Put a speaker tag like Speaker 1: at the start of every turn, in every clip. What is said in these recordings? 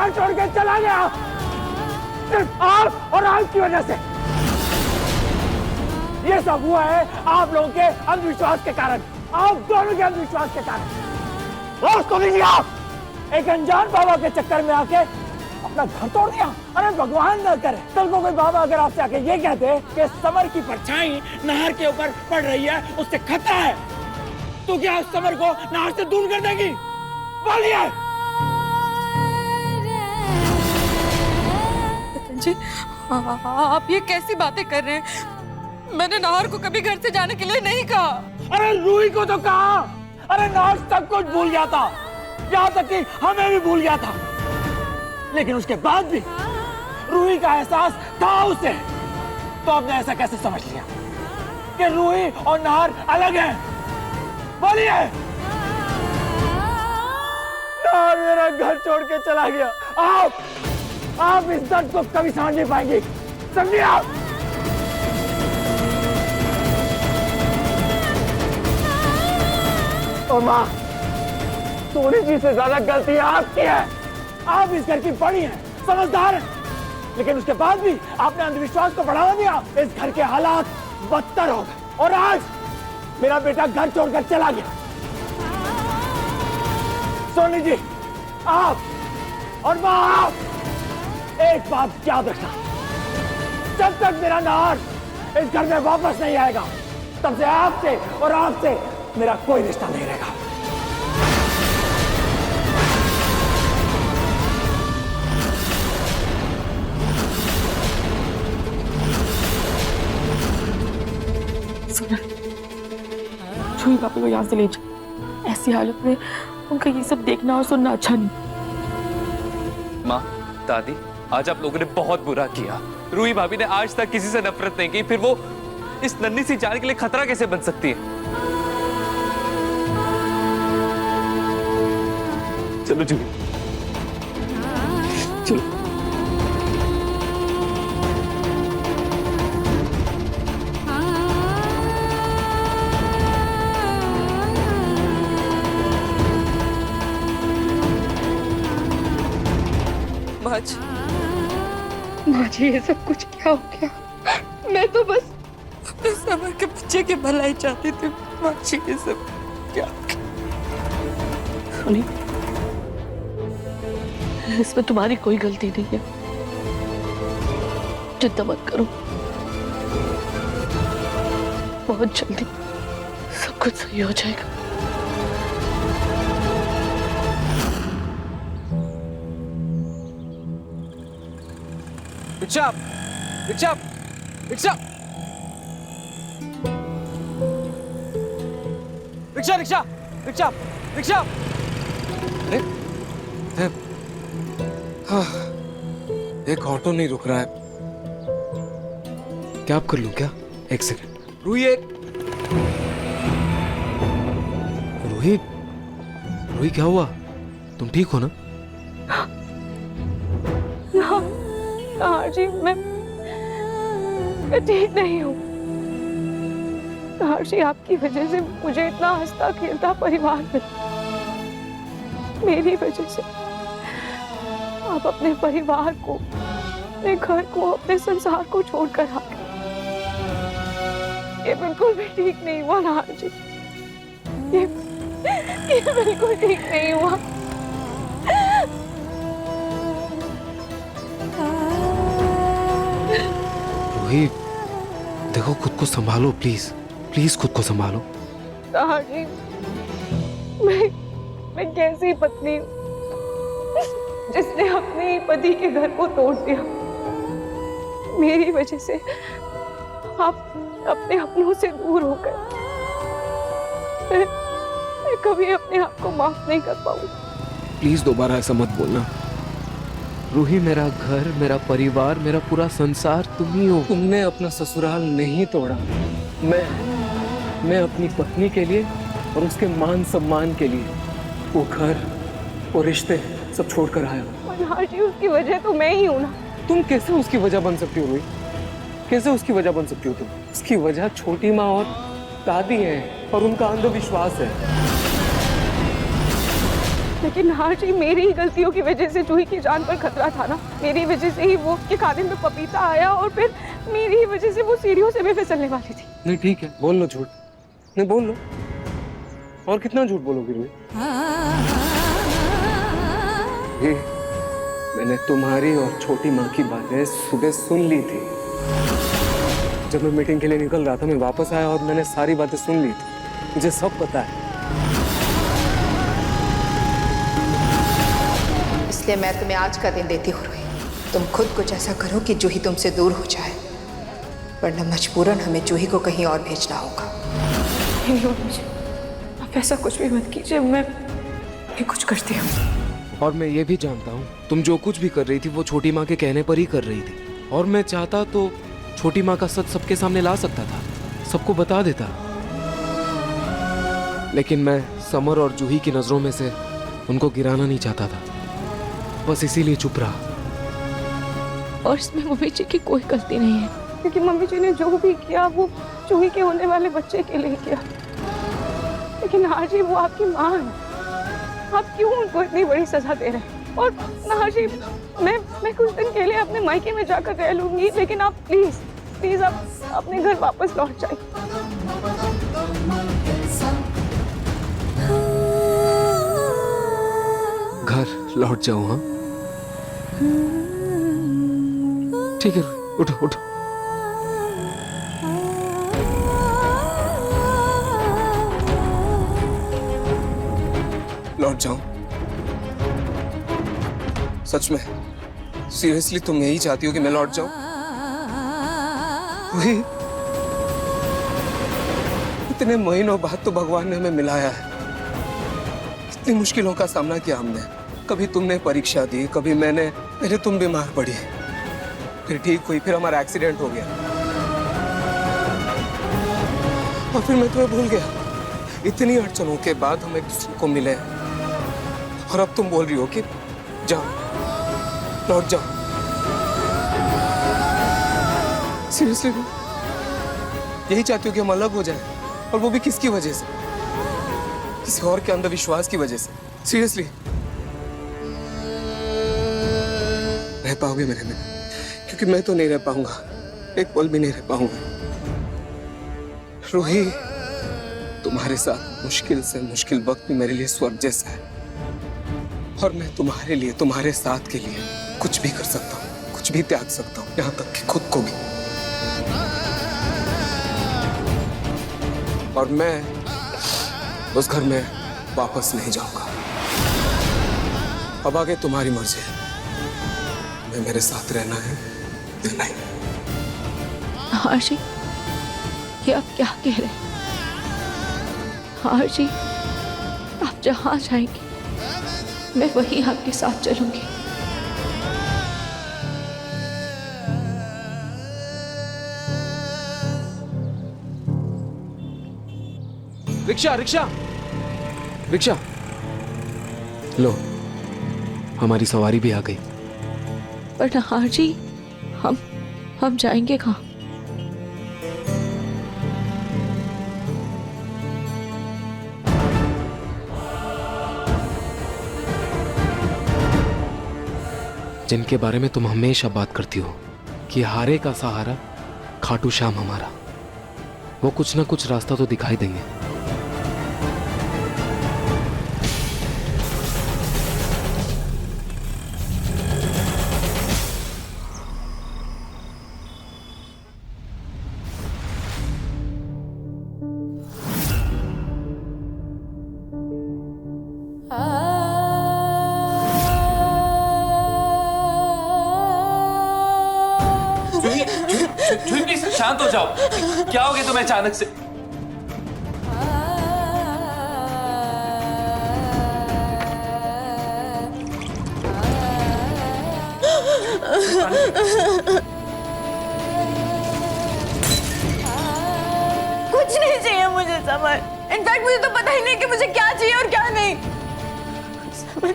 Speaker 1: घर छोड़ के चला गया सिर्फ आप और आपकी वजह से। ये सब हुआ है आप लोगों के अंधविश्वास के कारण, आप दोनों के अंधविश्वास के कारण। होश तो लीजिए आप, एक अनजान बाबा के चक्कर में आके अपना घर तोड़ दिया। अरे भगवान न करे कल को कोई बाबा अगर आपसे आके ये कहते कि समर की परछाई नहर के ऊपर पड़ रही है, उससे खतरा है, तो क्या उस समर को नहर से दूर कर देगी? बोलिए।
Speaker 2: जी आप ये कैसी बातें कर रहे हैं? मैंने नाहर को कभी घर से जाने के लिए नहीं कहा।
Speaker 1: अरे रूही को तो कहा। अरे नाहर सब कुछ भूल गया था, यहाँ तक कि हमें भी भूल गया था, लेकिन उसके बाद भी रूही का एहसास था उसे। तो आपने ऐसा कैसे समझ लिया कि रूही और नाहर अलग हैं? बोलिए। नाहर मेरा घर छोड़ के चला गया। आप इस दर्द को कभी समझ नहीं पाएंगे, समझिए आप। और माँ, सोनी जी से ज्यादा गलती आपकी है। आप इस घर की बड़ी हैं, समझदार हैं, लेकिन उसके बाद भी आपने अंधविश्वास को बढ़ावा दिया। इस घर के हालात बदतर हो गए और आज मेरा बेटा घर छोड़कर चला गया। सोनी जी, आप और माँ, आप एक बात याद रखना, जब तक मेरा नाहर इस घर में वापस नहीं आएगा, तब से आपसे और आपसे मेरा कोई रिश्ता नहीं रहेगा।
Speaker 3: छुई पापा को यहाँ से ले जाओ। ऐसी हालत में उनका ये सब देखना और सुनना अच्छा नहीं।
Speaker 4: माँ, दादी, आज आप लोगों ने बहुत बुरा किया। रूही भाभी ने आज तक किसी से नफरत नहीं की, फिर वो इस नन्ही सी जान के लिए खतरा कैसे बन सकती है? चलो जूही, चलो।
Speaker 3: माँ जी, ये सब कुछ क्या हो गया? मैं तो बस अपने समर के बच्चे की भलाई चाहती थी। माँ जी, ये सब क्या? सुनी, इसमें तुम्हारी कोई गलती नहीं है। चिंता मत करो, बहुत जल्दी सब कुछ सही हो जाएगा।
Speaker 4: Rickshaw, rickshaw, rickshaw, rickshaw, rickshaw, rickshaw, rickshaw. अरे,
Speaker 5: एक ऑटो नहीं रुक रहा है। क्या आप कर लूं क्या? एक सेकंड। रूही, रूही, रूही क्या हुआ? तुम ठीक हो ना?
Speaker 3: हाँ जी, मैं ठीक नहीं हूँ। जी, आपकी वजह से मुझे इतना हंसता खेलता परिवार मिला। मेरी वजह से आप अपने परिवार को, अपने घर को, अपने संसार को छोड़कर आ गए। ये बिल्कुल भी ठीक नहीं हुआ नाहर जी। ये बिल्कुल ठीक नहीं हुआ।
Speaker 5: रूही, देखो, खुद को संभालो प्लीज, प्लीज खुद को संभालो।
Speaker 3: नाहर जी, मैं कैसी पत्नी हूँ जिसने अपने पति के घर को तोड़ दिया। मेरी वजह से आप अपने अपनों से दूर हो गए। मैं कभी अपने आप को माफ नहीं कर पाऊंगी।
Speaker 5: प्लीज दोबारा ऐसा मत बोलना। रूही, मेरा घर, मेरा परिवार, मेरा पूरा संसार तुम ही हो।
Speaker 6: तुमने अपना ससुराल नहीं तोड़ा। मैं अपनी पत्नी के लिए और उसके मान सम्मान के लिए वो घर, वो रिश्ते सब छोड़कर आया हूँ।
Speaker 3: नाहर जी, उसकी वजह तो मैं ही हूँ ना।
Speaker 6: तुम कैसे उसकी वजह बन सकती हो रूही? कैसे उसकी वजह बन सकती हो तुम? उसकी वजह छोटी माँ और दादी है और उनका अंधविश्वास है।
Speaker 3: लेकिन हाँ जी, मेरी ही गलतियों की वजह से जूही की जान पर खतरा था ना। मेरी वजह से ही वो के खाने में पपीता आया और फिर मेरी ही वजह से वो सीढ़ियों से भी फिसलने वाली थी।
Speaker 6: नहीं ठीक है, बोल लो झूठ, नहीं बोल लो। और कितना झूठ बोलोगी रूही? ये मैंने तुम्हारी और छोटी माँ की बातें सुबह सुन ली थी। जब मैं मीटिंग के लिए निकल रहा था, मैं वापस आया और मैंने सारी बातें सुन ली थी। मुझे सब पता है।
Speaker 7: इसलिए मैं तुम्हें आज का दिन देती हूँ रूही। तुम खुद कुछ ऐसा करो कि जूही तुमसे दूर हो जाए, वरना मजबूरन हमें जूही को कहीं और भेजना होगा।
Speaker 3: नहीं मुझे आप ऐसा कुछ भी मत कीजिए, मैं कुछ करती हूँ।
Speaker 5: और मैं ये भी जानता हूँ तुम जो कुछ भी कर रही थी वो छोटी माँ के कहने पर ही कर रही थी। और मैं चाहता तो छोटी माँ का सच सबके सामने ला सकता था, सबको बता देता। लेकिन मैं समर और जूही की नजरों में से उनको गिराना नहीं चाहता था, बस इसीलिए चुप रहा।
Speaker 3: और इसमें मम्मी जी की कोई गलती नहीं है, क्योंकि मम्मी जी ने जो भी किया वो जूही के होने वाले बच्चे के लिए किया। लेकिन हाँ जी, वो आपकी माँ है, आप क्यों उनको इतनी बड़ी सजा दे रहे हैं? और हाँ जी, मैं कुछ दिन के लिए अपने मायके में जाकर रह लूंगी, लेकिन आप प्लीज आप अपने घर वापस लौट जाइए।
Speaker 5: घर लौट जाऊं? हाँ ठीक है, उठो उठो।
Speaker 6: लौट जाऊं? सच में सीरियसली तुम यही चाहती हो कि मैं लौट जाऊं? वही इतने महीनों बाद तो भगवान ने हमें मिलाया है। इतनी मुश्किलों का सामना किया हमने। कभी तुमने परीक्षा दी, कभी मैंने तुम बीमार पड़ी, फिर ठीक हुई, फिर हमारा एक्सीडेंट हो गया और फिर मैं तुम्हें भूल गया। इतनी अड़चनों के बाद हम एक दूसरे को मिले और अब तुम बोल रही हो कि जाओ, लौट जाओ। सीरियसली यही चाहती हो कि हम अलग हो जाएं? और वो भी किसकी वजह से? किसी और के अंधविश्वास की वजह से? सीरियसली रह पाओगे मेरे में? क्योंकि मैं तो नहीं रह पाऊंगा, एक पल भी नहीं रह पाऊंगा। रूही, तुम्हारे साथ मुश्किल से मुश्किल वक्त भी मेरे लिए स्वर्ग जैसा है। और मैं तुम्हारे लिए, तुम्हारे साथ के लिए कुछ भी कर सकता हूँ, कुछ भी त्याग सकता हूँ, यहाँ तक कि खुद को भी। और मैं उस घर में वापस नहीं जाऊंगा। अब आगे तुम्हारी मर्जी है, मैं मेरे साथ रहना है या नहीं।
Speaker 3: आशी, ये आप क्या कह रहे हैं? आशी, आप जहां जाएंगे मैं वहीं आपके साथ चलूंगी।
Speaker 5: रिक्शा रिक्शा रिक्शा लो, हमारी सवारी भी आ गई।
Speaker 3: पर नहार जी, हम जाएंगे कहाँ?
Speaker 5: जिनके बारे में तुम हमेशा बात करती हो कि हारे का सहारा खाटू श्याम हमारा, वो कुछ ना कुछ रास्ता तो दिखाई देंगे।
Speaker 4: प्लीज शांत हो जाओ। क्या हो गया तुम्हें अचानक से?
Speaker 2: कुछ नहीं चाहिए मुझे समर। इनफैक्ट मुझे तो पता ही नहीं कि मुझे क्या चाहिए और क्या नहीं। समर,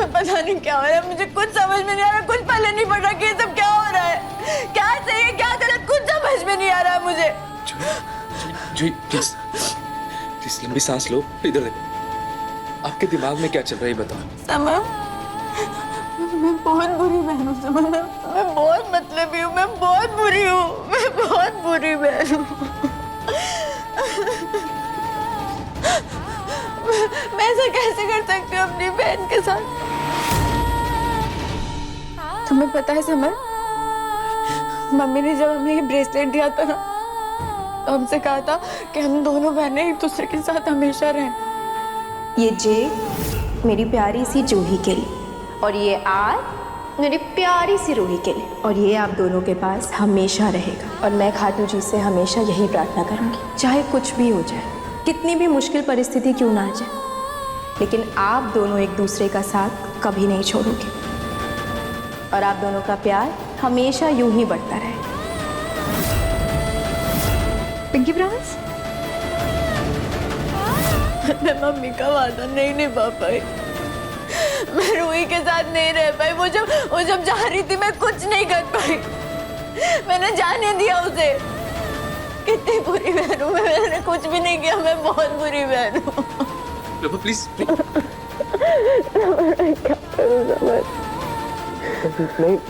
Speaker 2: पता नहीं क्या हो रहा है, मुझे कुछ समझ में नहीं आ रहा, कुछ पहले नहीं पड़ रहा कि ये सब क्या हो रहा है, क्या सही क्या गलत, कुछ समझ में नहीं आ रहा है मुझे।
Speaker 4: प्लीज लंबी सांस लो, इधर देखो।
Speaker 5: आपके दिमाग में क्या चल रहा है बताओ।
Speaker 2: समर, मैं बहुत बुरी बहन हूँ समर, मैं बहुत मतलबी हूँ, मैं बहुत बुरी हूँ, मैं बहुत बुरी बहन हूँ। मैं ऐसा कैसे कर सकती हूँ अपनी बहन के साथ? तुम्हें पता है समर, मम्मी ने जब हमें ये ब्रेसलेट दिया था ना, तो हमसे कहा था कि हम दोनों बहनें एक दूसरे के साथ हमेशा रहें।
Speaker 8: ये जे मेरी प्यारी सी जूही के लिए और ये आर मेरी प्यारी सी रूही के लिए, और ये आप दोनों के पास हमेशा रहेगा। और मैं खाटू जी से हमेशा यही प्रार्थना करूंगी, चाहे कुछ भी हो जाए, कितनी भी मुश्किल परिस्थिति क्यों ना आ जाए, लेकिन आप दोनों एक दूसरे का साथ कभी नहीं छोड़ोगे और आप दोनों का प्यार हमेशा यूं ही बढ़ता रहे। Pinky promise?
Speaker 2: मैं मम्मी का वादा नहीं निभा पाई, मैं रूही के साथ नहीं रह पाई। वो जब जा रही थी मैं कुछ नहीं कर पाई, मैंने जाने दिया उसे। कितनी बुरी बहन हूँ मैं, मैंने कुछ भी नहीं किया, मैं बहुत बुरी बहन हूँ।
Speaker 5: प्लीज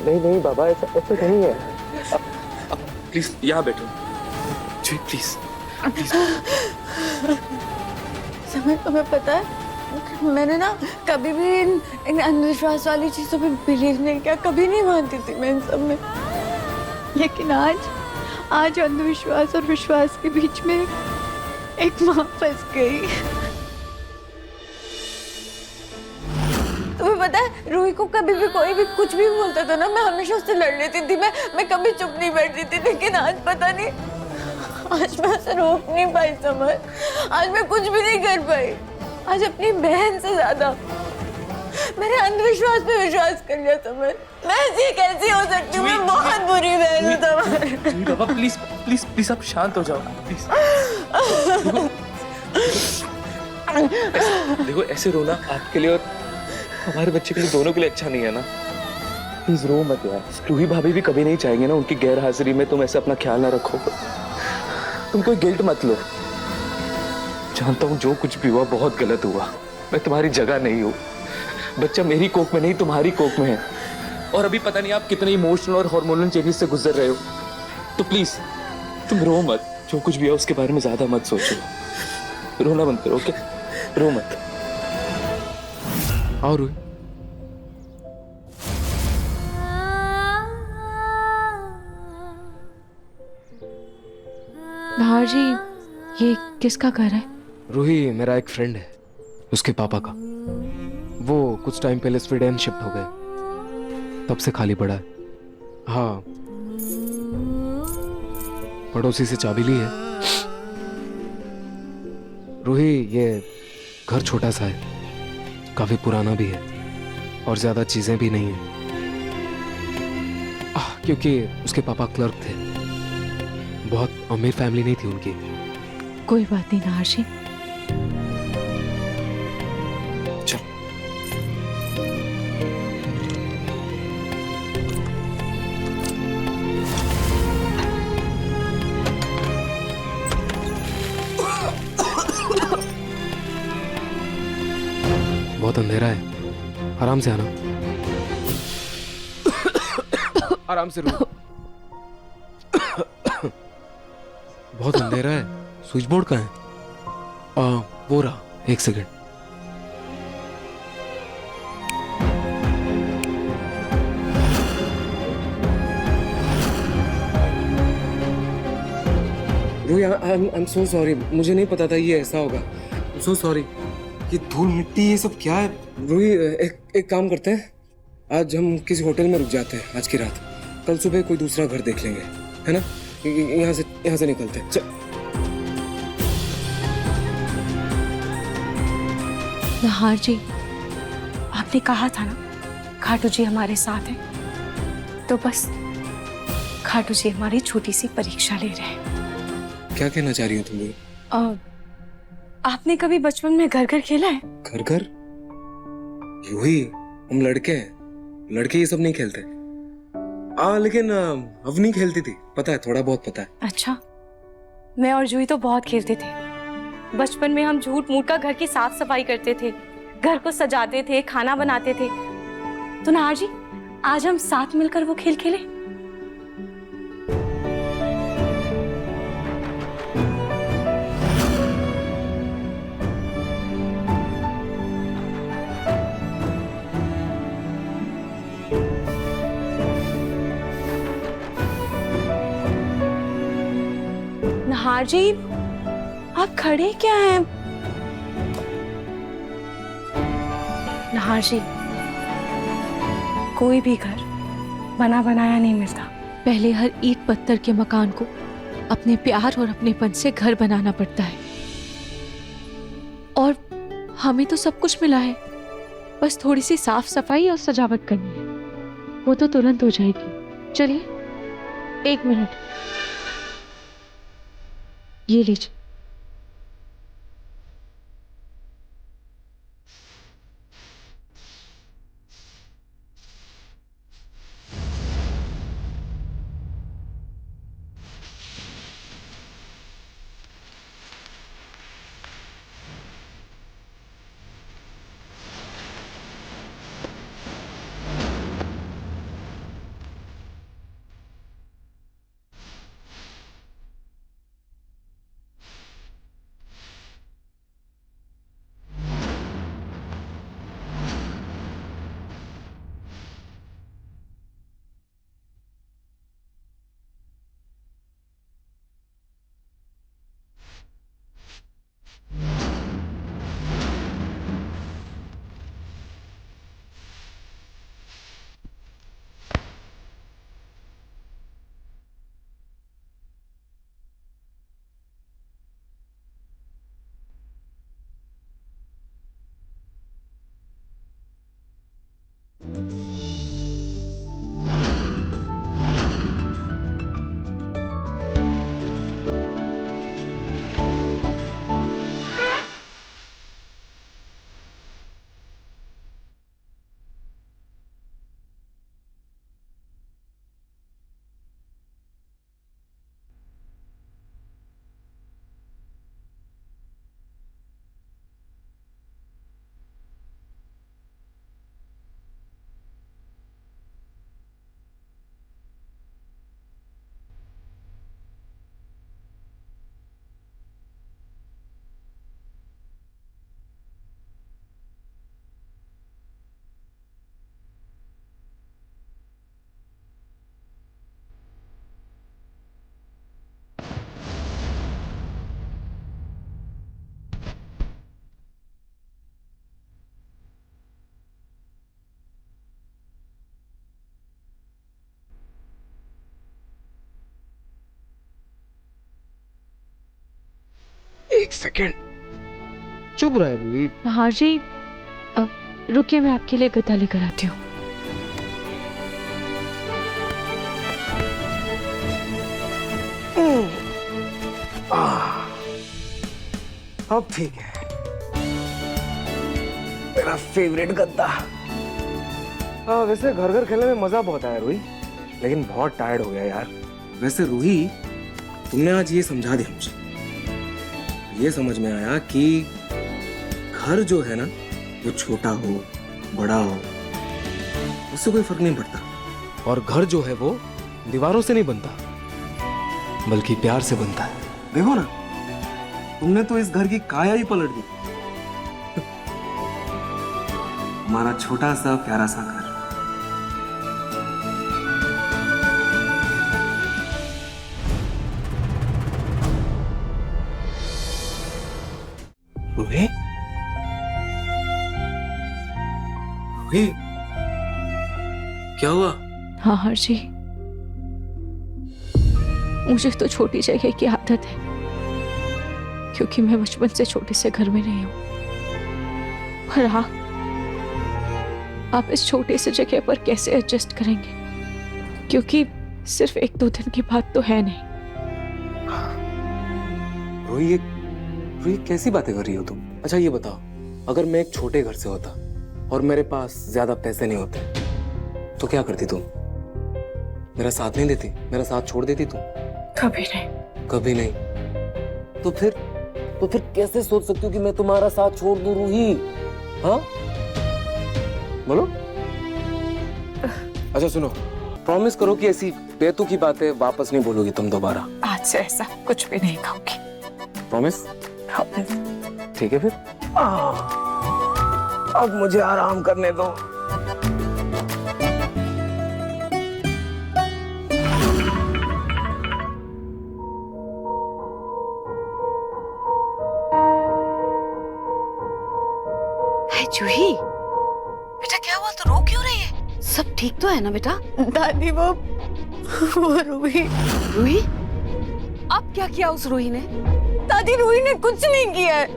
Speaker 1: नहीं बाबा, ऐसा नहीं है।
Speaker 5: प्लीज यहाँ बैठो जी, प्लीज।
Speaker 2: समझ, तुम्हें पता है मैंने ना कभी भी इन अंधविश्वास वाली चीजों पे बिलीव नहीं किया, कभी नहीं मानती थी मैं इन सब में। लेकिन आज अंधविश्वास और विश्वास के बीच में एक माँ फंस गई। तुम्हें पता है रूही को कभी भी कोई भी कुछ भी बोलता था ना, मैं हमेशा उससे लड़ लेती थी, मैं कभी चुप नहीं बैठती थी। लेकिन आज पता नहीं, आज मैं उसे रोक नहीं पाई समझ, आज मैं कुछ भी नहीं कर पाई। आज अपनी बहन से ज्यादा मैंने अंधविश्वास पे विश्वास कर लिया समझ। मैं ऐसी कैसी हो सकती हूँ, मैं बहुत बुरी बहन हूँ समझ।
Speaker 5: बाबा प्लीज प्लीज प्लीज आप शांत हो जाओ प्लीज। देखो ऐसे रोना आपके लिए और हमारे बच्चे के लिए, दोनों के लिए अच्छा नहीं है ना। प्लीज रो मत यार। रूही भाभी भी कभी नहीं चाहेंगे ना उनकी गैर हाजिरी में तुम ऐसे अपना ख्याल ना रखो। तुम कोई गिल्ट मत लो। जानता हूँ जो कुछ भी हुआ बहुत गलत हुआ, मैं तुम्हारी जगह नहीं हूँ। बच्चा मेरी कोख में नहीं तुम्हारी कोख में है, और अभी पता नहीं आप कितने इमोशनल और हार्मोनल चेंजेस से गुजर रहे हो। तो प्लीज तुम रो मत, जो कुछ भी है उसके बारे में ज्यादा मत सोचो। रोना बंद करो, ओके? रो मत। और रूही
Speaker 3: नाहर जी, ये किसका घर है?
Speaker 5: रूही मेरा एक फ्रेंड है, उसके पापा का। वो कुछ टाइम पहले स्वीडन शिफ्ट हो गए, तब से खाली पड़ा है। हाँ, पड़ोसी से चाबी ली है। रूही ये घर छोटा सा है, काफी पुराना भी है और ज्यादा चीजें भी नहीं है। क्योंकि उसके पापा क्लर्क थे, बहुत अमीर फैमिली नहीं थी उनकी।
Speaker 3: कोई बात नहीं नाहर जी।
Speaker 5: बहुत अंधेरा है, आराम से आना। आराम से रुको। बहुत अंधेरा है, स्विच बोर्ड कहाँ है? वो रहा, एक सेकंड। रोही, आई एम सो सॉरी, मुझे नहीं पता था ये ऐसा होगा। So sorry. ये धूल मिट्टी ये सब क्या है? रोही एक काम करते हैं, आज हम किसी होटल में रुक जाते हैं आज की रात, कल सुबह कोई दूसरा घर देख लेंगे, है ना? यहाँ से निकलते हैं। चल।
Speaker 3: नाहर जी, आपने कहा था ना खाटू जी हमारे साथ हैं, तो बस खाटू जी हमारी छोटी सी परीक्षा ले रहे हैं।
Speaker 5: क्या कहना चाह रही हो तुम लोग?
Speaker 3: आपने कभी बचपन में घर घर खेला है?
Speaker 5: घर घर? रोही, हम लड़के हैं, लड़के ये सब नहीं खेलते। लेकिन अवनी खेलती थी, पता है, थोड़ा बहुत पता है।
Speaker 3: अच्छा, मैं और जूही तो बहुत खेलते थे। बचपन में हम झूठ मूठ का घर की साफ सफाई करते थे, घर को सजाते थे, खाना बनाते थे। तो नाहर जी, आज हम साथ मिलकर वो खेल खेलें? नाहर जी, आप खड़े क्या हैं? नाहर जी, कोई भी घर बना बनाया नहीं मिलता।
Speaker 9: पहले हर ईंट पत्थर के मकान को अपने प्यार और अपनेपन से घर बनाना पड़ता है। और हमें तो सब कुछ मिला है, बस थोड़ी सी साफ सफाई और सजावट करनी है, वो तो तुरंत हो जाएगी। चलिए 1 मिनट, ये लीजिए।
Speaker 6: एक सेकेंड, चुप रहे रूही।
Speaker 9: नाहर जी, रुकिए, मैं आपके लिए गद्दा लेकर आती हूँ।
Speaker 6: अब ठीक है, मेरा फेवरेट गद्दा। वैसे घर घर खेलने में मजा बहुत आया रूही, लेकिन बहुत टायर्ड हो गया यार। वैसे रूही, तुमने आज ये समझा दिया मुझे, ये समझ में आया कि घर जो है ना, वो छोटा हो बड़ा हो उससे कोई फर्क नहीं पड़ता, और घर जो है वो दीवारों से नहीं बनता बल्कि प्यार से बनता है। देखो ना, तुमने तो इस घर की काया ही पलट दी। हमारा छोटा सा प्यारा सा घर। रूही, रूही, क्या हुआ?
Speaker 9: नाहर जी, मुझे तो छोटी जगह की आदत है, क्योंकि मैं बचपन से छोटे से घर में रही हूं। पर आप इस छोटे से जगह पर कैसे एडजस्ट करेंगे? क्योंकि सिर्फ 1-2 दिन की बात तो है नहीं।
Speaker 6: रोही, कैसी बातें कर रही हो तुम? अच्छा ये बताओ, अगर मैं एक छोटे घर से होता और मेरे पास ज्यादा पैसे नहीं होते तो क्या करती तुम? मेरा साथ नहीं देती? मेरा साथ छोड़ देती तुम?
Speaker 3: कभी नहीं।
Speaker 6: कभी नहीं? तो फिर कैसे सोच सकती हो कि मैं तुम्हारा साथ छोड़ दूं रूही? हाँ बोलो। अच्छा सुनो, प्रॉमिस करो कि ऐसी बेतुकी बातें वापस नहीं बोलोगी तुम दोबारा।
Speaker 3: आज से ऐसा कुछ भी नहीं खाऊंगी।
Speaker 6: प्रॉमिस?
Speaker 3: प्रॉमिस।
Speaker 6: ठीक है फिर। अब मुझे आराम करने दो।
Speaker 2: जूही, बेटा क्या हुआ, तो रो क्यों रही है? सब ठीक तो है ना बेटा? दादी वो रूही। रूही? अब क्या किया उस रूही ने? दादी रूही ने कुछ नहीं किया है,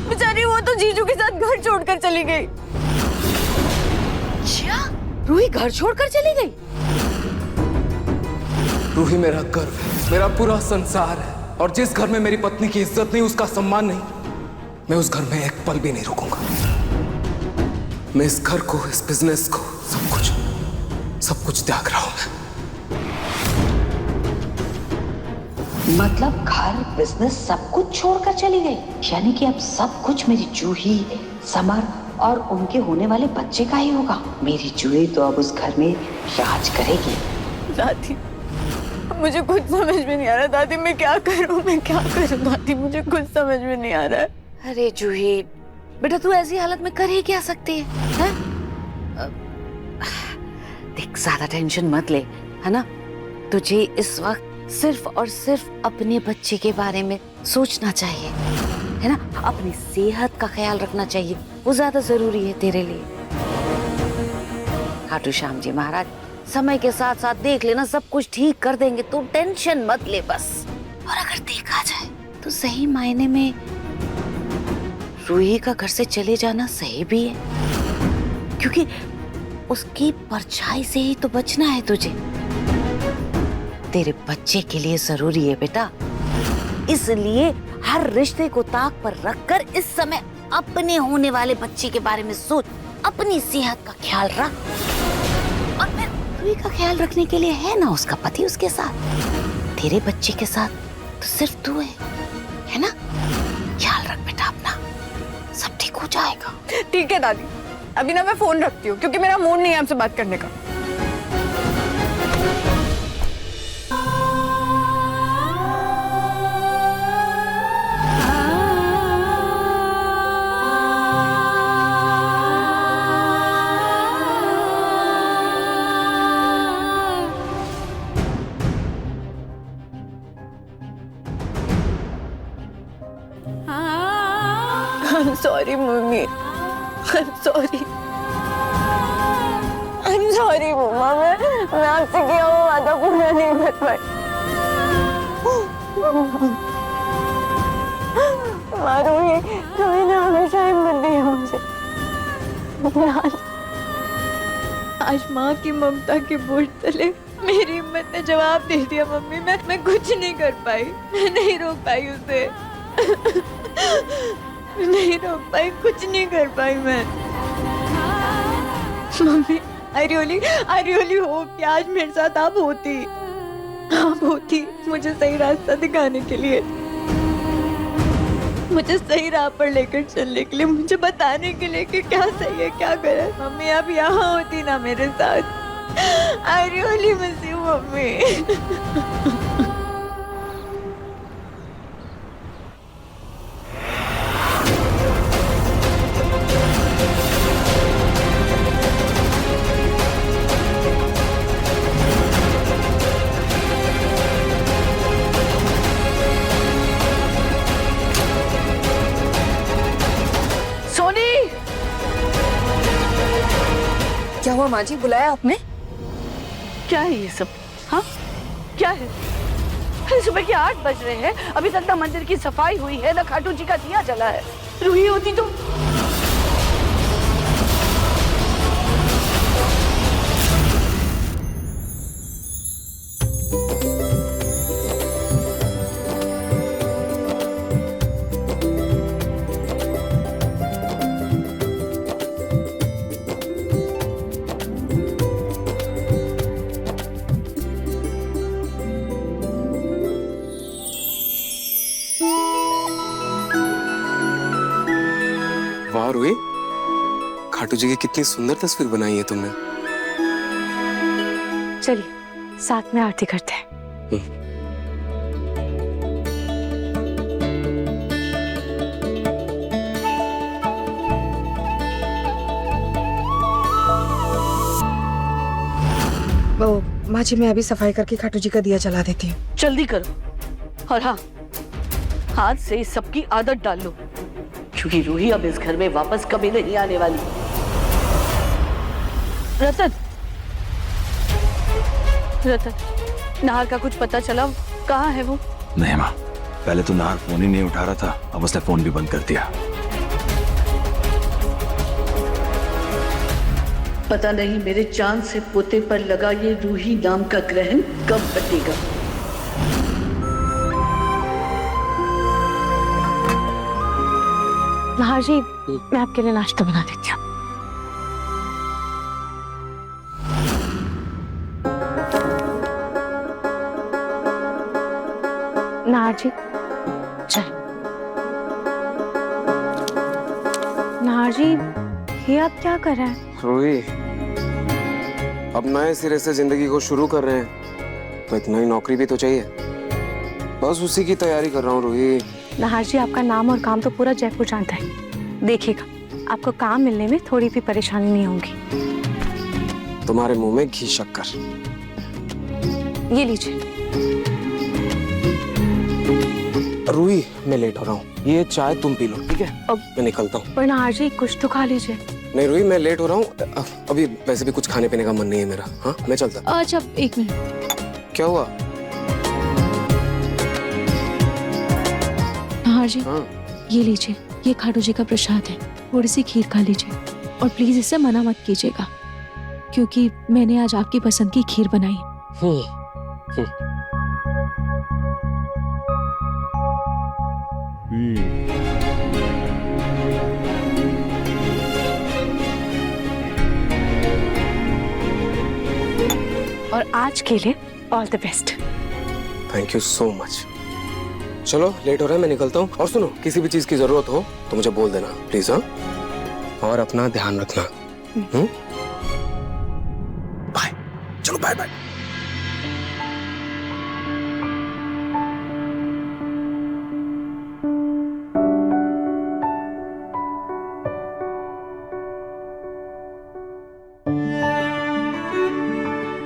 Speaker 2: बेचारी वो तो जीजू के साथ घर छोड़कर चली गई। क्या? रूही घर छोड़कर चली गई?
Speaker 6: रूही मेरा गर्व है, मेरा पूरा संसार है, और जिस घर में मेरी पत्नी की इज्जत नहीं, उसका सम्मान नहीं, मैं उस घर में एक पल भी नहीं रुकूंगा। मैं इस घर को, इस बिजनेस को, सब कुछ त्याग रहा हूं मैं।
Speaker 10: मतलब घर, बिजनेस सब कुछ छोड़कर चली गई? यानी कि अब सब कुछ मेरी जूही, समर और उनके होने वाले बच्चे का ही होगा। मेरी जूही तो अब उस घर में राज करेगी।
Speaker 2: दादी मुझे कुछ समझ में नहीं आ रहा। दादी मैं क्या करूं दादी, मुझे कुछ समझ में नहीं आ रहा है। अरे जूही बेटा, तू ऐसी हालत में कर ही क्या सकती है? देख ज्यादा टेंशन मत ले, है ना? तुझे इस वक्त सिर्फ और सिर्फ अपने बच्चे के बारे में सोचना चाहिए, है ना? अपनी सेहत का ख्याल रखना चाहिए, वो ज्यादा जरूरी है तेरे लिए। खाटू श्याम जी महाराज समय के साथ साथ देख लेना, सब कुछ ठीक कर देंगे, तो टेंशन मत ले बस। और अगर देखा जाए तो सही मायने में रूही का घर से चले जाना सही भी है, क्योंकि उसकी परछाई से ही तो बचना है तुझे। तेरे बच्चे के लिए जरूरी है बेटा, इसलिए हर रिश्ते को ताक पर रखकर इस समय अपने होने वाले बच्चे के बारे में सोच, अपनी सेहत का ख्याल रख। और फिर रूही का ख्याल रखने के लिए है ना उसका पति उसके साथ, तेरे बच्चे के साथ तो सिर्फ तू है ना? ख्याल रख बेटा अपना, सब ठीक हो जाएगा।
Speaker 3: ठीक है दादी, अभी ना मैं फोन रखती हूँ क्योंकि मेरा मूड नहीं है आपसे बात करने का।
Speaker 2: I'm sorry mummy, I'm sorry मम्मा, मैं आपसे किया हुआ वादा पूरा नहीं कर पाई। रूही ने हमेशा हिम्मत दी है मुझे। आज माँ की ममता के बोझ तले मेरी हिम्मत ने जवाब दे दिया मम्मी। मैं कुछ नहीं कर पाई, मैं नहीं रोक पाई उसे, नहीं रोक पाई, कुछ नहीं कर पाई मैं। मम्मी आई रियली होप कि आज मेरे साथ आप होती मुझे सही रास्ता दिखाने के लिए, मुझे सही राह पर लेकर चलने के लिए, मुझे बताने के लिए कि क्या सही है क्या गलत। मम्मी आप यहाँ होती ना मेरे साथ। I really miss you mummy.
Speaker 7: क्या हुआ माँ जी, बुलाया आपने?
Speaker 2: क्या है ये सब? हाँ क्या है? सुबह के 8 बज रहे हैं, अभी तक ना मंदिर की सफाई हुई है, ना खाटू जी का दिया जला है। रूही होती तो
Speaker 6: वाह रूही, खाटू जी की कितनी सुंदर तस्वीर बनाई है तुमने।
Speaker 9: चलिए साथ में आरती करते हैं।
Speaker 11: वो माँ जी, मैं अभी सफाई करके खाटू जी का दिया जला देती हूँ।
Speaker 12: जल्दी करो और हाँ, हाथ से इस सबकी आदत डाल लो, क्योंकि रूही अब इस घर में वापस कभी नहीं आने वाली। रतन, रतन, नाहर का कुछ पता चला? कहाँ है वो?
Speaker 13: नहीं माँ, पहले तो नाहर फोन ही नहीं उठा रहा था, अब उसने फोन भी बंद कर दिया।
Speaker 12: पता नहीं मेरे चांद से पोते पर लगा ये रूही नाम का ग्रहण कब हटेगा।
Speaker 9: नाहर जी, मैं आपके लिए नाश्ता बना देती हूँ। नाहर जी, चल। नाहर जी, ये आप क्या कर रहे हैं?
Speaker 6: रूही, अब नए सिरे से जिंदगी को शुरू कर रहे हैं तो एक नई नौकरी भी तो चाहिए, बस उसी की तैयारी कर रहा हूँ रूही।
Speaker 9: नाहर जी, आपका नाम और काम तो पूरा जयपुर जानता है। देखिएगा, आपको काम मिलने में थोड़ी भी परेशानी नहीं होगी।
Speaker 6: तुम्हारे मुंह में घी शक्कर।
Speaker 9: ये लीजिए।
Speaker 6: रूही, मैं लेट हो रहा हूँ, ये चाय तुम पी लो, ठीक है?
Speaker 9: अब
Speaker 6: मैं निकलता हूँ।
Speaker 9: पर नाहर जी, कुछ तो खा लीजिए।
Speaker 6: नहीं रूही, मैं लेट हो रहा हूँ, अभी वैसे भी कुछ खाने पीने का मन नहीं है मेरा। हाँ, मैं चलता।
Speaker 9: अच्छा, एक मिनट।
Speaker 6: क्या हुआ?
Speaker 9: नाहर जी,
Speaker 6: हाँ।
Speaker 9: ये लीजिए, ये खाटू जी का प्रसाद है, थोड़ी सी खीर खा लीजिए और प्लीज इससे मना मत कीजिएगा, क्योंकि मैंने आज आपकी पसंद की खीर बनाई। और आज के लिए all the best.
Speaker 6: Thank you so much. चलो, लेट हो रहा है, मैं निकलता हूँ। और सुनो, किसी भी चीज की जरूरत हो तो मुझे बोल देना प्लीज। हाँ, और अपना ध्यान रखना। बाय। चलो, बाय बाय।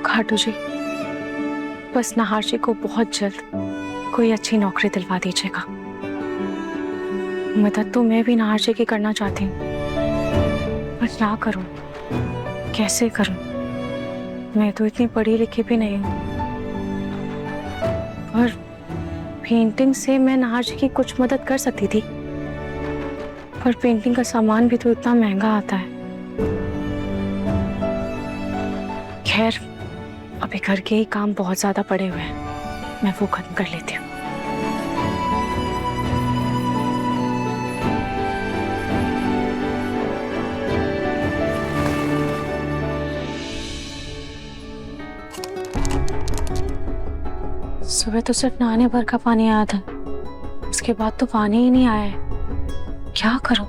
Speaker 9: खाटू जी, बस नाहर जी को बहुत जल्द कोई अच्छी नौकरी दिलवा दीजिएगा। मदद तो मैं भी नाहर जी की करना चाहती हूँ, पर क्या करूँ, कैसे करूँ? मैं तो इतनी पढ़ी लिखी भी नहीं हूँ, और पेंटिंग से मैं नाहर जी की कुछ मदद कर सकती थी, पर पेंटिंग का सामान भी तो इतना महंगा आता है। खैर, अभी घर के ही काम बहुत ज्यादा पड़े हुए हैं, मैं वो खत्म कर लेती हूँ। सुबह तो सिर्फ नहाने भर का पानी आया था, उसके बाद तो पानी ही नहीं आया है। क्या करूं?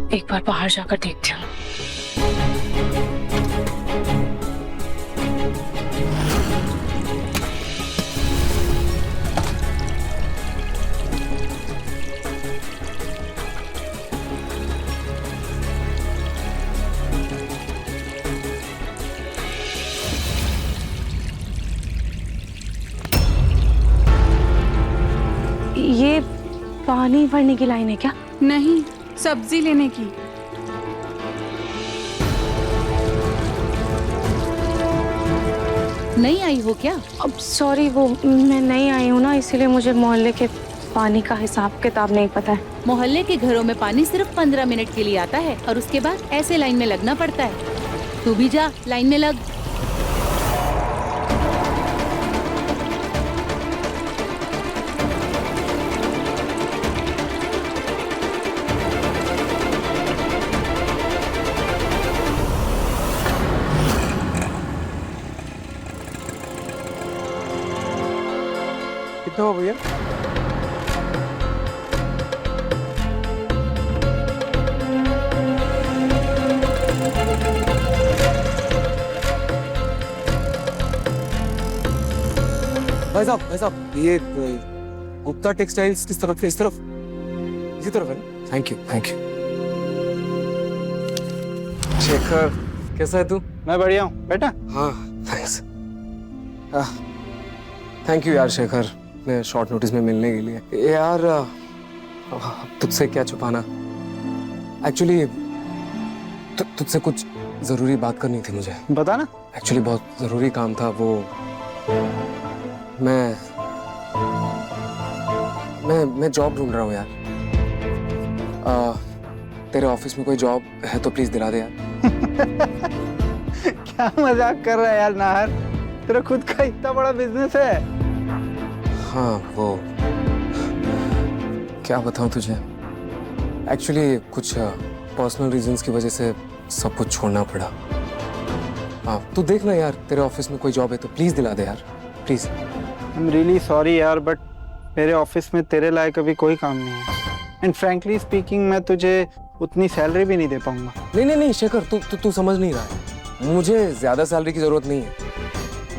Speaker 9: एक बार बाहर जाकर देखती हूँ। ये पानी भरने की लाइन है क्या?
Speaker 3: नहीं, सब्जी लेने की।
Speaker 12: नहीं आई हो क्या?
Speaker 9: अब सॉरी, वो मैं नहीं आई हूँ ना, इसीलिए मुझे मोहल्ले के पानी का हिसाब किताब नहीं पता है।
Speaker 14: मोहल्ले के घरों में पानी सिर्फ 15 मिनट के लिए आता है और उसके बाद ऐसे लाइन में लगना पड़ता है। तू भी जा, लाइन में लग।
Speaker 6: कितना हो भैया? भाई साहब ये गुप्ता टेक्सटाइल्स किस तरफ है? इस तरफ, इसी तरफ है ना? Thank you thank you. Shekhar कैसा है तू?
Speaker 15: मैं बढ़िया हूँ, बेटा।
Speaker 6: हाँ थैंक्स। थैंक यू यार शेखर, मैं शॉर्ट नोटिस में मिलने के लिए। यार तुझसे क्या छुपाना, एक्चुअली तुझसे कुछ जरूरी बात करनी थी मुझे।
Speaker 15: बता ना।
Speaker 6: एक्चुअली बहुत जरूरी काम था वो। मैं जॉब ढूंढ रहा हूँ यार। तेरे ऑफिस में कोई जॉब है तो प्लीज दिला दे यार।
Speaker 15: क्या मजाक कर रहा है यार नाहर, तेरा खुद का इतना बड़ा बिजनेस है।
Speaker 6: हाँ वो क्या बताऊं तुझे, एक्चुअली कुछ पर्सनल रीजंस की वजह से सब कुछ छोड़ना पड़ा। हाँ तू देख ना यार, तेरे ऑफिस में कोई जॉब है तो प्लीज दिला दे यार, please.
Speaker 15: I am really sorry यार, बट मेरे ऑफिस में तेरे लायक अभी कोई काम नहीं है। एंड फ्रैंकली स्पीकिंग मैं तुझे उतनी सैलरी भी नहीं दे पाऊंगा।
Speaker 6: नहीं शेखर, तू समझ नहीं रहा है। मुझे ज्यादा सैलरी की जरूरत नहीं है,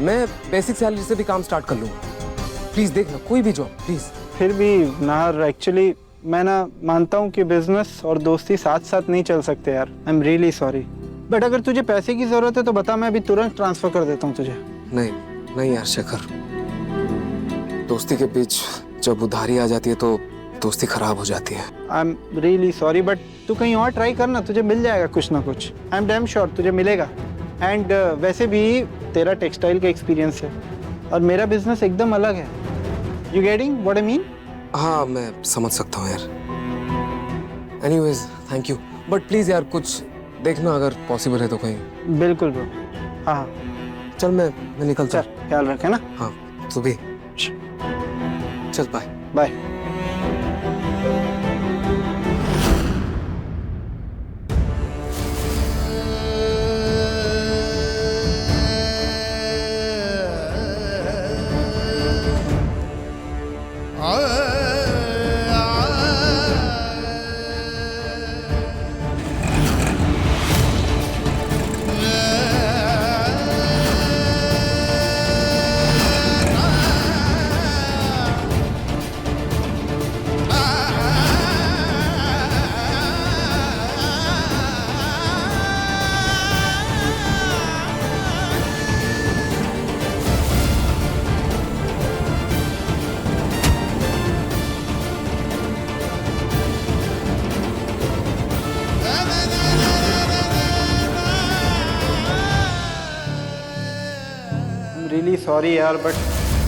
Speaker 6: मैं बेसिक सैलरी से भी काम स्टार्ट कर लूंगा। प्लीज देखना कोई भी जॉब प्लीज।
Speaker 15: फिर भी नाहर, एक्चुअली मैं ना मानता हूँ कि बिजनेस और दोस्ती साथ साथ नहीं चल सकते यार। I am really sorry, but अगर तुझे पैसे की जरूरत है तो बता, मैं अभी तुरंत ट्रांसफर कर देता हूँ तुझे।
Speaker 6: नहीं यार शेखर, दोस्ती के बीच जब उधारी आ जाती है तो दोस्ती खराब हो जाती है।
Speaker 15: I am really sorry, but तू कहीं और ट्राई करना, तुझे मिल जाएगा कुछ ना कुछ। आई एम डैम श्योर तुझे मिलेगा। एंड वैसे भी तेरा टेक्सटाइल का एक्सपीरियंस है और मेरा बिजनेस एकदम अलग है। You getting what I mean?
Speaker 6: हाँ मैं समझ सकता हूँ यार। Anyways thank you, but please यार कुछ देखना अगर पॉसिबल है तो कहीं।
Speaker 15: बिल्कुल ब्रो। हाँ
Speaker 6: चल मैं निकलता हूँ।
Speaker 15: चल ख्याल रखे ना।
Speaker 6: हाँ तू भी। चल बाय
Speaker 15: बाय। रियली सॉरी यार, बट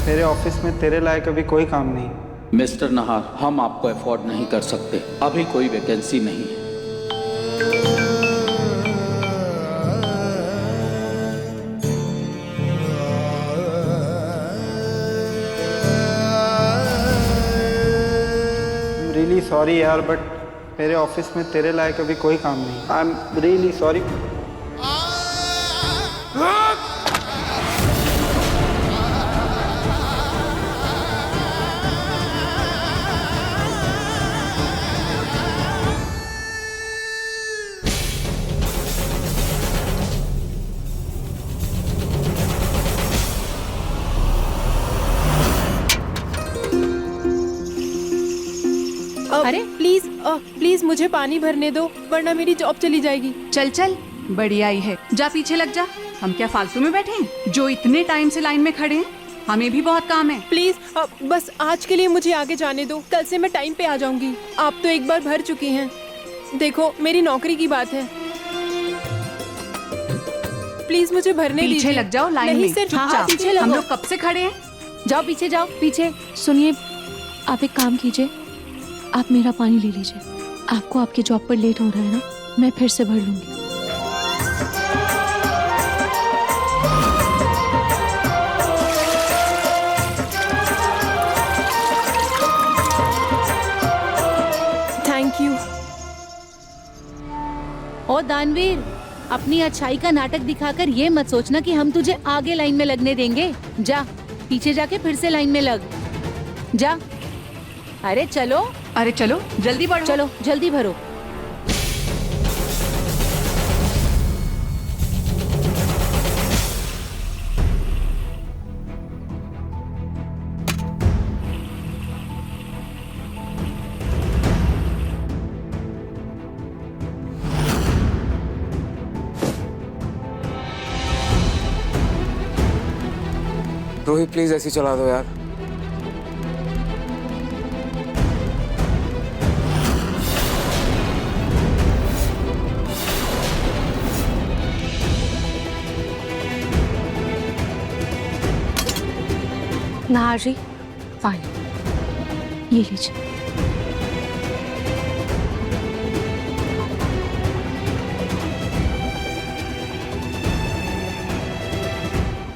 Speaker 15: मेरे ऑफिस में तेरे लायक अभी कोई काम नहीं।
Speaker 16: मिस्टर नहार, हम आपको अफोर्ड नहीं कर सकते, अभी कोई वैकेंसी नहीं है।
Speaker 15: रियली सॉरी यार, बट मेरे ऑफिस में तेरे लायक अभी कोई काम नहीं। I am really sorry.
Speaker 3: अरे प्लीज मुझे पानी भरने दो, वरना मेरी जॉब चली जाएगी।
Speaker 17: चल चल, बढ़िया ही है, जा पीछे लग जा। हम क्या फालतू में बैठे हैं जो इतने टाइम से लाइन में खड़े हैं? हमें भी बहुत काम है।
Speaker 3: प्लीज बस आज के लिए मुझे आगे जाने दो, कल से मैं टाइम पे आ जाऊंगी। आप तो एक बार भर चुकी हैं, देखो मेरी नौकरी की बात है। प्लीज मुझे भरने दीजिए।
Speaker 17: पीछे लग जाओ लाइन में, चुपचाप।
Speaker 3: पीछे लगो।
Speaker 17: हम लोग कब से खड़े हैं?
Speaker 9: जाओ पीछे जाओ, पीछे। सुनिए, आप एक काम कीजिए, आप मेरा पानी ले लीजिए। आपको आपके जॉब पर लेट हो रहा है ना, मैं फिर से भर लूंगी।
Speaker 3: Thank you.
Speaker 14: ओ दानवीर, अपनी अच्छाई का नाटक दिखाकर ये मत सोचना कि हम तुझे आगे लाइन में लगने देंगे। जा पीछे जाके फिर से लाइन में लग जा। अरे चलो,
Speaker 17: अरे चलो जल्दी बढ़ो।
Speaker 14: चलो जल्दी भरो।
Speaker 6: रोहित प्लीज ऐसी चला दो यार।
Speaker 9: नाहर जी, पानी ये लीजिए।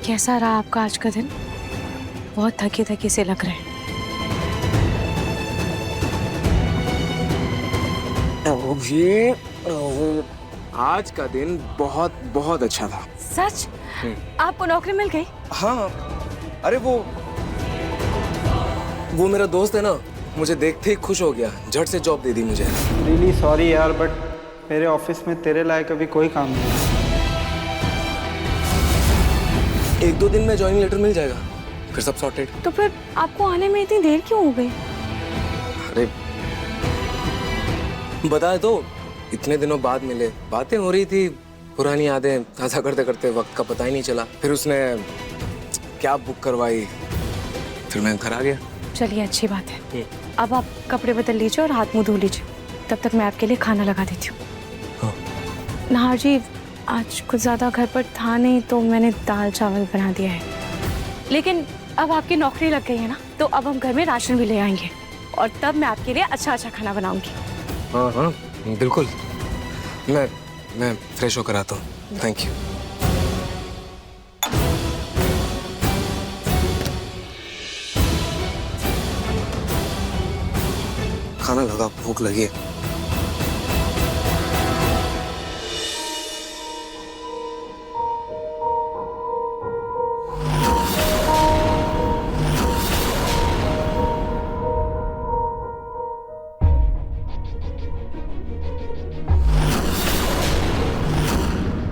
Speaker 9: कैसा रहा आपका आज का दिन? बहुत थके थके से लग रहे हैं।
Speaker 6: आज का दिन बहुत बहुत अच्छा था।
Speaker 9: सच? आपको नौकरी मिल गई?
Speaker 6: हाँ, अरे वो मेरा दोस्त है ना, मुझे देखते ही खुश हो गया, झट से जॉब दे दी मुझे।
Speaker 15: रियली सॉरी यार, बट मेरे ऑफिस में तेरे लायक अभी कोई काम नहीं है।
Speaker 6: 1-2 दिन में ज्वाइनिंग लेटर मिल जाएगा, फिर सब सॉर्टेड।
Speaker 9: तो फिर आपको आने में इतनी देर क्यों हो गई?
Speaker 6: अरे बताए तो, इतने दिनों बाद मिले, बातें हो रही थी, पुरानी यादें ताज़ा करते करते वक्त का पता ही नहीं चला। फिर उसने कैब बुक करवाई, फिर मैं घर आ गया।
Speaker 9: चलिए अच्छी बात है। अब आप कपड़े बदल लीजिए और हाथ मुंह धो लीजिए, तब तक मैं आपके लिए खाना लगा देती हूँ।
Speaker 6: हाँ।
Speaker 9: नाहर जी, आज कुछ ज़्यादा घर पर था नहीं तो मैंने दाल चावल बना दिया है, लेकिन अब आपकी नौकरी लग गई है ना, तो अब हम घर में राशन भी ले आएंगे और तब मैं आपके लिए अच्छा अच्छा खाना बनाऊंगी।
Speaker 6: हाँ हाँ बिल्कुल, मैं फ्रेश होकर आता हूँ। Thank you. खाना लगा, भूख लगी है।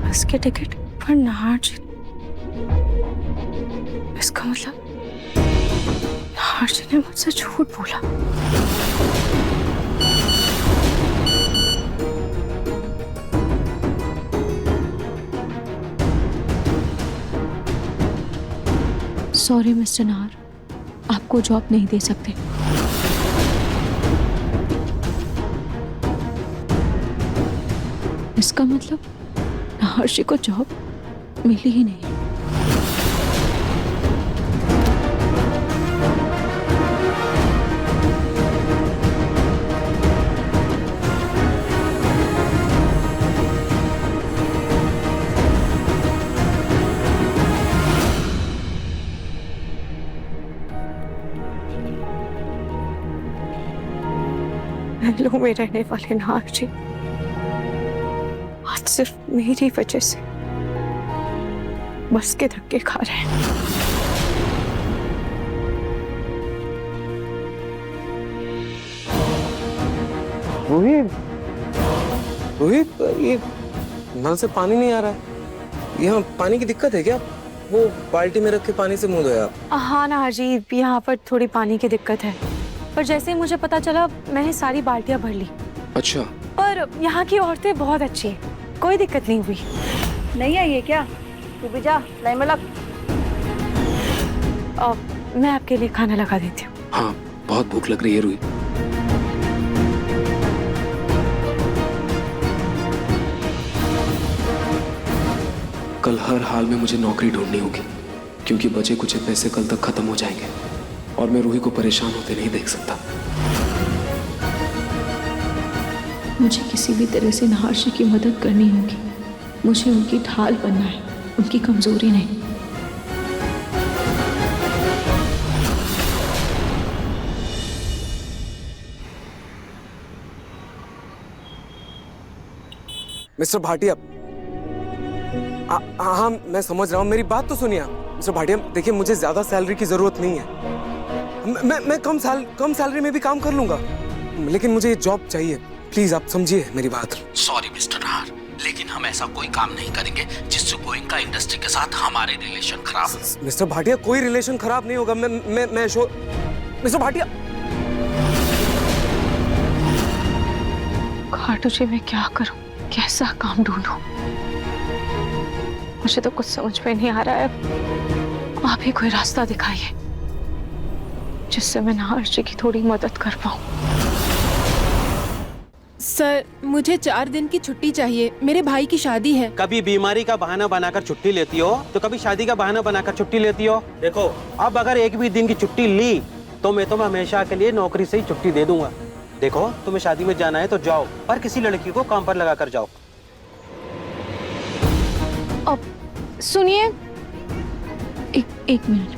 Speaker 9: बस के टिकट पर नाहर जी, इसका मतलब नाहर जी ने मुझसे झूठ बोला। सॉरी मिस्टर नाहर, आपको जॉब नहीं दे सकते। इसका मतलब नाहर जी को जॉब मिली ही नहीं। महलों में रहने वाले नाहर जी आज सिर्फ मेरी वजह से बस के धक्के खा रहे हैं।
Speaker 6: रोहित, ये नल से पानी नहीं आ रहा है, यहाँ पानी की दिक्कत है क्या? वो बाल्टी में रख के पानी से मुंह धोया।
Speaker 9: हाँ नाहर जी, यहाँ पर थोड़ी पानी की दिक्कत है, पर जैसे ही मुझे पता चला मैंने सारी बाल्टियां भर ली।
Speaker 6: अच्छा।
Speaker 9: पर यहाँ की औरतें बहुत अच्छी हैं, कोई दिक्कत नहीं हुई।
Speaker 3: नहीं आई है क्या? तू भी जा, लाइन में लग।
Speaker 9: मैं आपके लिए खाना लगा देती हूँ।
Speaker 6: हाँ, बहुत भूख लग रही है रूही। कल हर हाल में मुझे नौकरी ढूंढनी होगी, क्योंकि बचे कुछ पैसे कल तक खत्म हो जाएंगे और मैं रूही को परेशान होते नहीं देख सकता।
Speaker 9: मुझे किसी भी तरह से नाहर जी की मदद करनी होगी। मुझे उनकी ढाल बनना है, उनकी कमजोरी नहीं।
Speaker 6: मिस्टर भाटिया, हाँ मैं समझ रहा हूँ, मेरी बात तो सुनिए। मिस्टर भाटिया देखिए, मुझे ज्यादा सैलरी की जरूरत नहीं है। मैं कम सैलरी में भी काम कर लूंगा, लेकिन मुझे ये जॉब चाहिए। प्लीज आप समझिए मेरी बात।
Speaker 16: सॉरी मिस्टर नाहर, लेकिन हम ऐसा कोई काम नहीं करेंगे जिससे गोइंका इंडस्ट्री के साथ हमारे रिलेशन खराब हो।
Speaker 6: मिस्टर भाटिया, कोई रिलेशन खराब नहीं होगा। मैं मिस्टर भाटिया।
Speaker 9: खाटू जी, मैं क्या करूं, कैसा काम ढूंढूं? मुझे तो कुछ समझ में नहीं आ रहा है। आप ही कोई रास्ता दिखाइए जिससे मैं नाहर्षी की थोड़ी मदद कर पाऊं।
Speaker 18: सर मुझे 4 दिन की छुट्टी चाहिए, मेरे भाई की शादी है।
Speaker 19: कभी बीमारी का बहाना बनाकर छुट्टी लेती हो तो कभी शादी का बहाना बनाकर छुट्टी लेती हो। देखो अब अगर एक भी दिन की छुट्टी ली तो मैं तुम्हें हमेशा के लिए नौकरी से ही छुट्टी दे दूंगा। देखो तुम्हें शादी में जाना है तो जाओ, पर किसी लड़की को काम पर लगा कर जाओ।
Speaker 9: अब सुनिए, एक मिनट।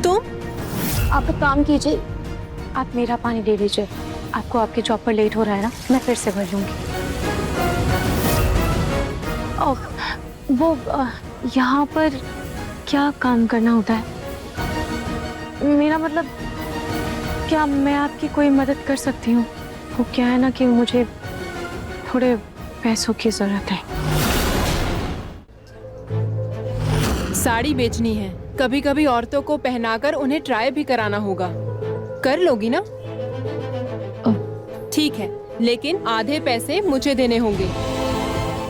Speaker 18: तुम
Speaker 9: आप एक काम कीजिए, आप मेरा पानी दे दीजिए। आपको आपके जॉब पर लेट हो रहा है ना, मैं फिर से भर लूंगी। वो यहाँ पर क्या काम करना होता है? मेरा मतलब, क्या मैं आपकी कोई मदद कर सकती हूँ? वो क्या है ना कि मुझे थोड़े पैसों की जरूरत है।
Speaker 18: साड़ी बेचनी है, कभी कभी औरतों को पहनाकर उन्हें ट्राई भी कराना होगा। कर लोगी ना? ठीक है, लेकिन आधे पैसे मुझे देने होंगे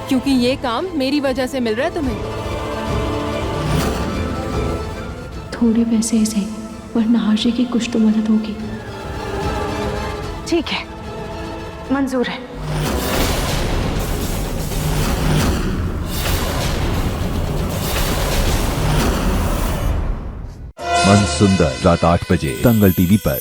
Speaker 18: क्योंकि ये काम मेरी वजह से मिल रहा है तुम्हें।
Speaker 9: थोड़े पैसे ही सही, पर नाहर्षी की कुछ तो मदद होगी। ठीक है, मंजूर है।
Speaker 13: मन सुंदर रात 8 बजे दंगल टीवी पर।